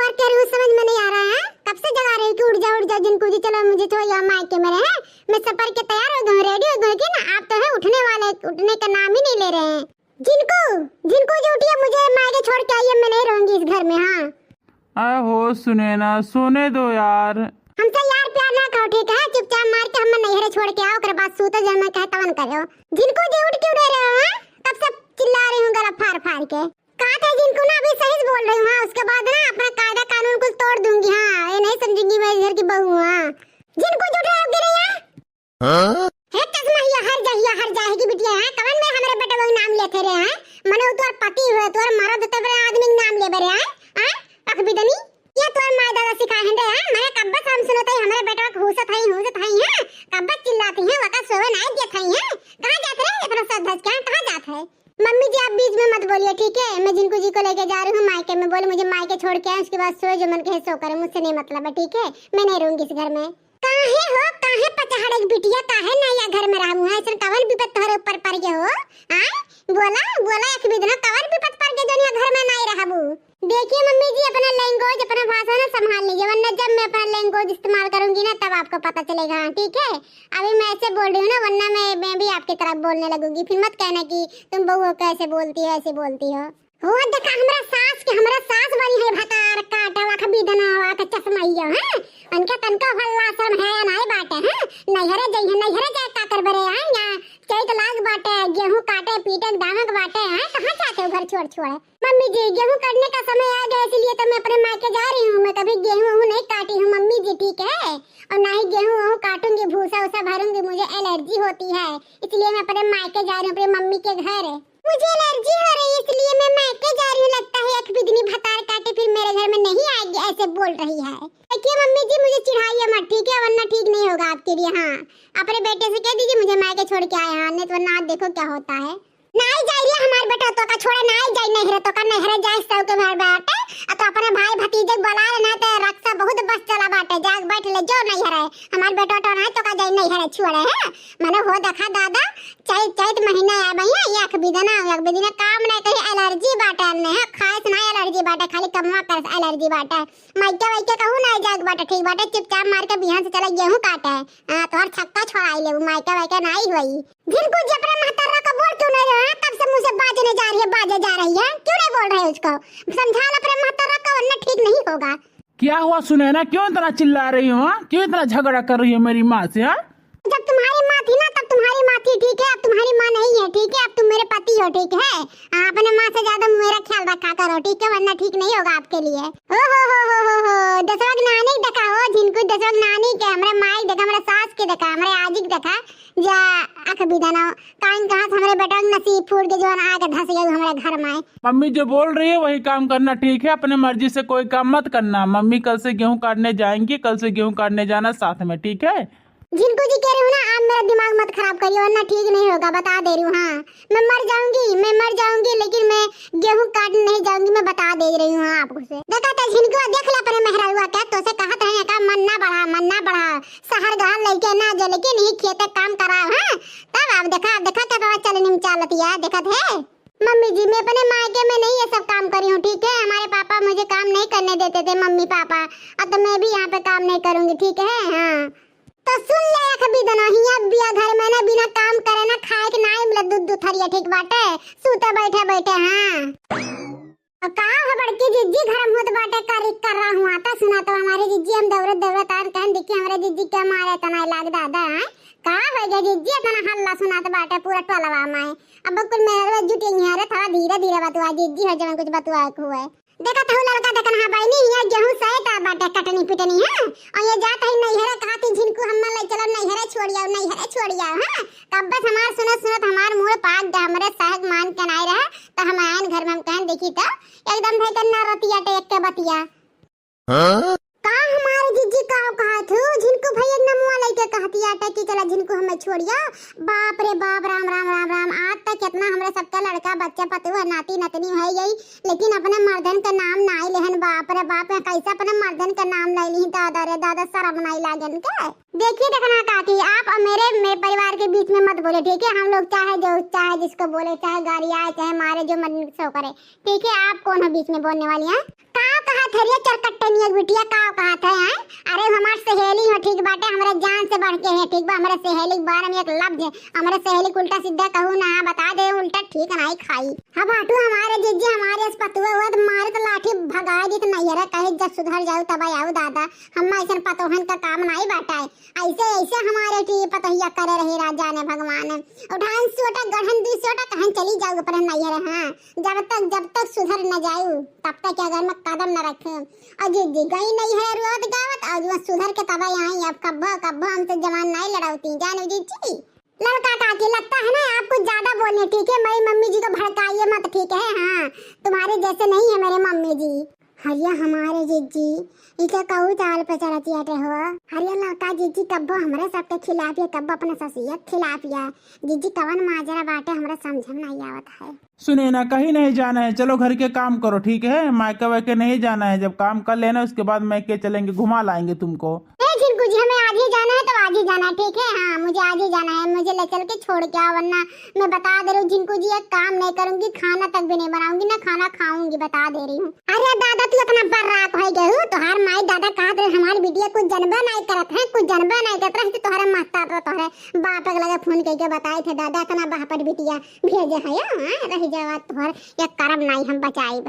बार कह रही हूँ समझ में नहीं आ रहा है? कब से जगा रही हूँ कि उठ जाओ जिनको जी, चलो मुझे तो यहाँ मायके में है, मैं सफर के तैयार हो गई, रेडी हो गई ना। आप तो है उठने वाले, उठने का नाम ही नहीं ले रहे हैं। जिनको जिनको जो उठिए मुझे मायके छोड़ के आइए, मैं नहीं रहूंगी इस घर में। हाँ हो सुने ना, सोने दो यार। हमसे यार प्यार ना करो ठीक है, चुपचाप मार के हम नैहरे छोड़ के आओ, ओकरे बाद सूते जब मैं कहता वन करो। जिनको जी उठ क्यों रहे हो? कब से चिल्ला रही हूँ गला फाड़ फाड़ के। कहा था जिनको ना अभी सही बोल रही हूँ। उसके बाद ना अपना कायदा कानून कुछ तोड़ दूंगी। हाँ ये नहीं समझूंगी मैं घर की बहू हूँ। जिनको जुट रहे हो गिरे है हर जाएगी बिटिया है। कवन में हमारे बेटे लोग नाम लेते रहे हैं, मने तोर पति हुए तोर मर्द तो बड़े आदमी नाम ले बरे हैं। अख बिदनी ये तोर माय दादा सिखाए हैं मने कब हम सुनते हैं हमारे बेटा को हुसत है हैं। कब चिल्लाती हैं वका सोवे नहीं देत हैं। कहां जाते हैं इतना सब धस के कहां जाते हैं? मम्मी जी आप बीच में मत बोलिए ठीक है। मैं जिनको जी को लेके जा रही हूँ मायके में, बोले मुझे मायके छोड़ के आए, उसके बाद सो जो मन के सो करे, मुझसे नहीं मतलब है ठीक है। मैं नहीं रहूंगी इस घर में। काहे हो काहे पचहड़ एक बिटिया काहे नया घर में रहू है? ऐसा कवन विपत तोहरे ऊपर पड़ गए हो? बोला बोला एक बिदना कवन विपत पड़ गए दुनिया घर में नहीं रहबू। देखिए मम्मी जी अपना लैंग्वेज अपना भाषा ना संभाल लीजिए, वरना जब मैं अपना लैंग्वेज इस्तेमाल करूंगी ना तब आपको पता चलेगा ठीक है। अभी मैं ऐसे बोल रही हूँ ना, वरना मैं भी आपकी तरफ बोलने लगूंगी। फिर मत कहना कि तुम बहू कैसे बोलती हो ऐसे बोलती हो। देखा हमरा सास बनी है भतार काटा वाखा बिदना वाखा चश्मैया है। उनका तनका हल्ला शर्म है नहीं बाटे है। नैहरे जाए का कर बरे हैं या चैत लाग बाटे, गेहूं काटे पीटे दामक बाटे हैं। कहां जाते हो घर छोड़? मम्मी जी गेहूं काटने का समय आ गया, इसलिए तो मैं अपने मायके जा रही हूँ। मैं कभी गेहूं नहीं काटी हूँ मम्मी जी ठीक है, और ना ही गेहूं काटूंगी, भूसा उसा भरूंगी, मुझे एलर्जी होती है, इसलिए मैं अपने मायके जा रही हूँ अपनी मम्मी के घर। मुझे एलर्जी हो रही है इसलिए मैं मायके जा रही हूँ। लगता है एक बिदनी भतार काटे फिर मेरे घर में नहीं आएगी ऐसे बोल रही है। देखिए मम्मी जी मुझे चिढ़ाइए मत ठीक है, वरना ठीक नहीं होगा आपके लिए। हाँ अपने बेटे से कह दीजिए मुझे मायके छोड़ के आए हैं, नहीं तो वरना देखो क्या होता है। नहीं जाइए हमारे बेटा तो का छोड़े नहीं जाई नहरे तो का नहरे जाए सौ के घर बाटे तो अपने भाई भतीजे बुला लेना तो रक्षा बहुत बस चला बाटे, जाग बैठ ले जो नहरे हमारे बेटा तो नहीं तो का जाई नहरे छोड़े है। मैंने हो देखा दादा चैत महीना आ भैया एक बिदना काम नहीं कही एलर्जी बाटे ने है, खास ना एलर्जी बाटे, खाली कमवा कर एलर्जी बाटे। माइके वाइके कहूं नहीं जाग बाटे ठीक बाटे, चुपचाप मार के बिहान से चला गेहूं काटे। तो हर छक्का छोड़ाई ले माइके वाइके नहीं होई। जिनको जबरा महतरा का बोल क्यों नहीं रहा? तब से मुंह से बाजे जा रही है, क्यों नहीं बोल रहे उसको? समझा लो अपने महतरा का, वरना ठीक नहीं होगा। क्या हुआ सुनैना, क्यों इतना चिल्ला रही हो? क्यों इतना झगड़ा कर रही हो मेरी माँ से? जब तुम्हारी माँ थी ना तब तुम्हारी माँ थी ठीक है, अब तुम्हारी माँ नहीं है ठीक है, अब तुम मेरे पति हो ठीक है। अपने माँ से ज्यादा मेरा ख्याल रखा करो ठीक है, वरना ठीक नहीं होगा आपके लिए। हो दसवक नानी देखा हो जिनको दसवक नानी के हमारे माई देखा, हमारे सास के देखा, हमारे आजी के देखा जा अख बिदना काइन कहां से हमारे बेटा नसीब फूट के जो आके धस गए हमारे घर में। मम्मी जो बोल रही है वही काम करना ठीक है, अपने मर्जी से कोई काम मत करना। मम्मी कल से गेहूं काटने जाएंगी, कल से गेहूं काटने जाना साथ में ठीक है। जिनको जी कह रही हूँ ना आप मेरा दिमाग मत खराब करिए, वरना ठीक नहीं होगा बता दे रही हूँ। हाँ मैं मर जाऊंगी लेकिन मैं गेहूं काटने नहीं जाऊंगी, मैं बता दे रही हूँ आपको से। देखा था जिनको देख ले अपने मेहरा हुआ क्या तो से कहा था का मन ना बढ़ा शहर गांव लेके ना जो लेकिन नहीं खेते काम करा। हाँ तब आप देखा क्या पता चलनी में चालती है देखा थे। मम्मी जी मैं अपने मायके में नहीं ये सब काम करी हूँ ठीक है, हमारे पापा मुझे काम नहीं करने देते थे मम्मी पापा, अब तो मैं भी यहाँ पे काम नहीं करूंगी ठीक है। हाँ तो सुन ले कभी दनहिया बिया घर में ना बिना काम करे ना खाए के नाई मिले दूध थरिया ठीक बाटे, सूते बैठे। हाँ अब कहा है बड़की जिज्जी घर होत बाटे कर रहा हूँ आता सुना तो हमारे जिज्जी हम दौड़त आन कहन देखिए हमारे जिज्जी क्या मारे तना लाग दादा है कहा हो गया जिज्जी तना हल्ला सुनात बाटे पूरा टोलवा में। अब कुल मेरे जुटेंगे अरे थोड़ा धीरे बतवा जिज्जी है जवन कुछ बतवा हुए। देखा था लड़का देखन हां बहनी ये गेहूं सहित बाटे कटनी पिटनी है और ये जात है नैहरे कहती जिनको हम ले चलो नैहरे छोड़िया। हां कब बस हमार सुनत हमार मुंह पाक दे हमरे सहग मान के नहीं रहे तो हम आन घर में हम कहन देखी तो एकदम भाई करना रतिया टेक के बतिया। हां का हमारे जिज्जी का कहा थू जिनको भाई एक नमुआ लेके कहती आटा की चला जिनको हमें छोड़िया। बाप रे बाप राम आज तक कितना हमरे सबका लड़का बच्चा पतुआ नाती नतनी है यही, लेकिन अपने मर्दन का नाम नहीं लेहन। बाप रे बाप कैसा अपने मर्दन का नाम ले ली दादा रे दादा शर्म नहीं लागन के। देखिए देखना काकी आप और मेरे परिवार के बीच में मत बोले ठीक है। हम लोग चाहे जिसको बोले चाहे गाड़ी आए चाहे मारे जो मन सो करे ठीक है। आप कौन हो बीच में बोलने वाली हैं? कहा थरिया चरकट्टे नियर बिटिया का कहत है हैं? अरे हमार सहेली हो ठीक बाटे, हमरा जान से बढ़ के है ठीक बा। हमरा सहेली के बारे में एक लफ्ज है, हमरा सहेली को उल्टा सीधा कहूं ना बता दे उल्टा ठीक नहीं खाई। अब हटू हमारे जीजी हमारे पतुआ हुआ तो मारे तो लाठी भगा दी तो नहीं है कहे जब सुधर जाऊ तब आऊ दादा। हम ऐसा पतोहन का काम नहीं बाटा है, ऐसे ऐसे हमारे की पतोहिया करे रहे राजा ने भगवान। उठान सोटा गढ़न दी सोटा कहां चली जाऊ पर नहीं है। हां जब तक सुधर न जाऊ तब तक अगर मैं कदम न रखूं। और जी गई नहीं है रोज गावत आज मैं सुधर के तब आई। अब कब्बा हमसे जवान नहीं लड़ाती जानो जी। लड़का काकी लगता है ना आप कुछ ज्यादा बोलने ठीक है। मेरी मम्मी जी को भड़काइए मत ठीक है। हाँ तुम्हारे जैसे नहीं है मेरे मम्मी जी। हरिया हमारे जीजी इसे कहू चाल पे चढ़ती आते हो। हरिया लड़का जीजी कब्बो हमारे सबके खिलाफ है कब्बो अपने ससियत खिलाफ है। जीजी कवन माजरा बाटे हमरा समझ में नहीं आवत है। सुनिए ना कहीं नहीं जाना है, चलो घर के काम करो ठीक है। मायके वायके नहीं जाना है, जब काम कर लेना उसके बाद मायके चलेंगे घुमा लाएंगे तुमको। जिनको जी हमें आज ही जाना है तो आज ही जाना है ठीक है। हाँ मुझे आज ही जाना है, मुझे ले चल के छोड़ के आओ वरना मैं बता दे रही हूँ जिनको जी एक काम नहीं करूंगी खाना तक भी नहीं बनाऊंगी ना खाना खाऊंगी बता दे रही हूँ। अरे दादा तू इतना बर्राक हो गए हो तोहार माई दादा कहत रहे हमारी बिटिया कुछ जनबा नहीं करत है कुछ जनबा नहीं करत है। तोहरा माता तो तोहरे बाप लगे फोन करके बताए थे दादा इतना बापर बिटिया भेजे है रह जावा तोहर एक करम नहीं हम बचाई।